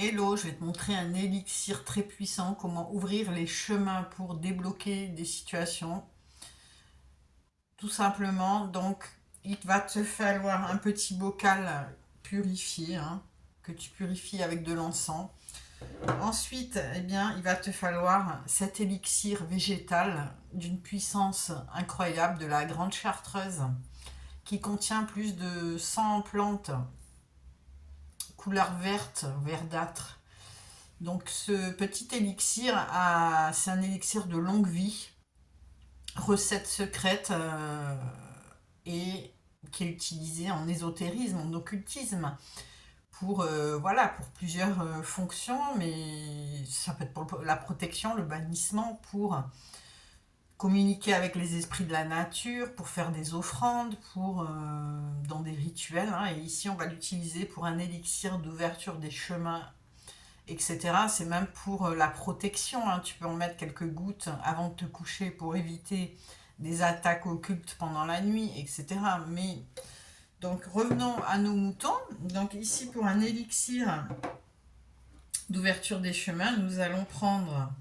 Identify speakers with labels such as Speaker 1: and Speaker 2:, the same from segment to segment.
Speaker 1: Hello, je vais te montrer un élixir très puissant, comment ouvrir les chemins pour débloquer des situations. Tout simplement, donc il va te falloir un petit bocal purifié, hein, que tu purifies avec de l'encens. Ensuite, eh bien, il va te falloir cet élixir végétal d'une puissance incroyable de la Grande Chartreuse qui contient plus de 100 plantes couleur verte, verdâtre. Donc ce petit élixir, c'est un élixir de longue vie, recette secrète et qui est utilisé en ésotérisme, en occultisme, pour, voilà, pour plusieurs fonctions, mais ça peut être pour la protection, le bannissement, pour communiquer avec les esprits de la nature, pour faire des offrandes, pour, dans des rituels, hein. Et ici on va l'utiliser pour un élixir d'ouverture des chemins, etc. C'est même pour la protection, hein. Tu peux en mettre quelques gouttes avant de te coucher pour éviter des attaques occultes pendant la nuit, etc. Mais donc revenons à nos moutons. Donc ici pour un élixir d'ouverture des chemins, nous allons prendre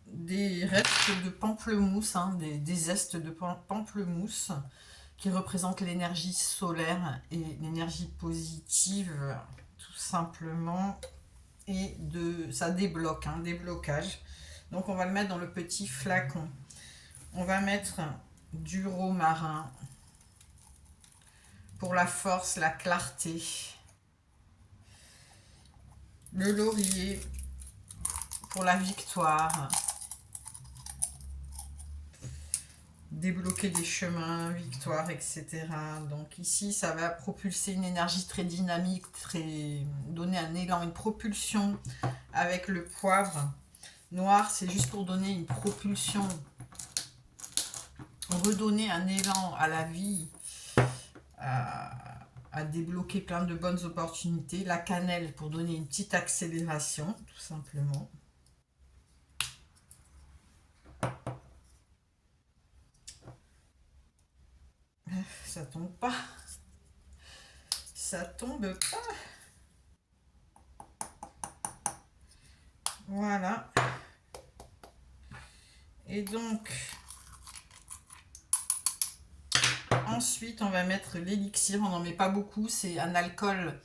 Speaker 1: des restes de pamplemousse, hein, des zestes de pamplemousse qui représentent l'énergie solaire et l'énergie positive, tout simplement. Et ça débloque, un déblocage. Donc on va le mettre dans le petit flacon. On va mettre du romarin pour la force, la clarté. Le laurier pour la victoire. Débloquer des chemins, victoire, etc. Donc ici, ça va propulser une énergie très dynamique, donner un élan, une propulsion avec le poivre. Noir, c'est juste pour donner une propulsion, redonner un élan à la vie, à débloquer plein de bonnes opportunités. La cannelle pour donner une petite accélération, tout simplement. Ça tombe pas. Ça tombe pas. Voilà. Et donc, ensuite, on va mettre l'élixir. On n'en met pas beaucoup. C'est un alcool.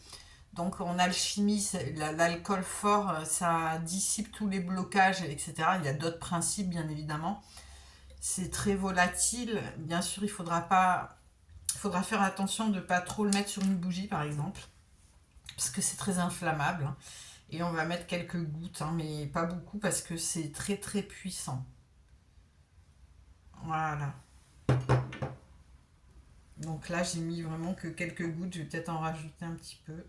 Speaker 1: Donc, en alchimie, l'alcool fort, ça dissipe tous les blocages, etc. Il y a d'autres principes, bien évidemment. C'est très volatile. Bien sûr, il faudra faire attention de ne pas trop le mettre sur une bougie, par exemple, parce que c'est très inflammable. Et on va mettre quelques gouttes, hein, mais pas beaucoup, parce que c'est très très puissant. Voilà. Donc là, j'ai mis vraiment que quelques gouttes. Je vais peut-être en rajouter un petit peu.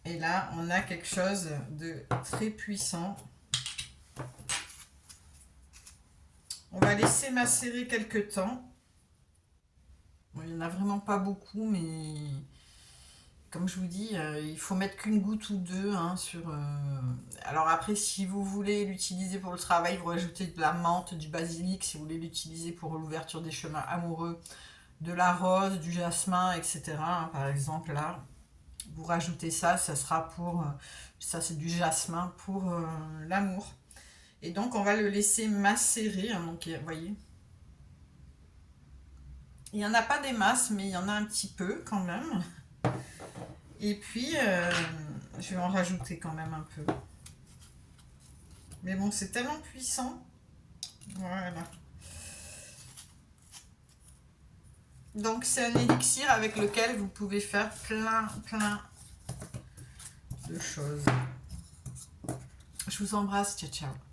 Speaker 1: Et là, on a quelque chose de très puissant. On va laisser macérer quelques temps. Bon, il n'y en a vraiment pas beaucoup, mais comme je vous dis, il faut mettre qu'une goutte ou deux, hein, Alors après, si vous voulez l'utiliser pour le travail, vous rajoutez de la menthe, du basilic. Si vous voulez l'utiliser pour l'ouverture des chemins amoureux, de la rose, du jasmin, etc. hein, par exemple, là, vous rajoutez ça, ça sera pour... ça, c'est du jasmin pour l'amour. Et donc, on va le laisser macérer. Hein, donc, vous voyez, il n'y en a pas des masses, mais il y en a un petit peu quand même. Et puis, je vais en rajouter quand même un peu. Mais bon, c'est tellement puissant. Voilà. Donc, c'est un élixir avec lequel vous pouvez faire plein de choses. Je vous embrasse. Ciao, ciao.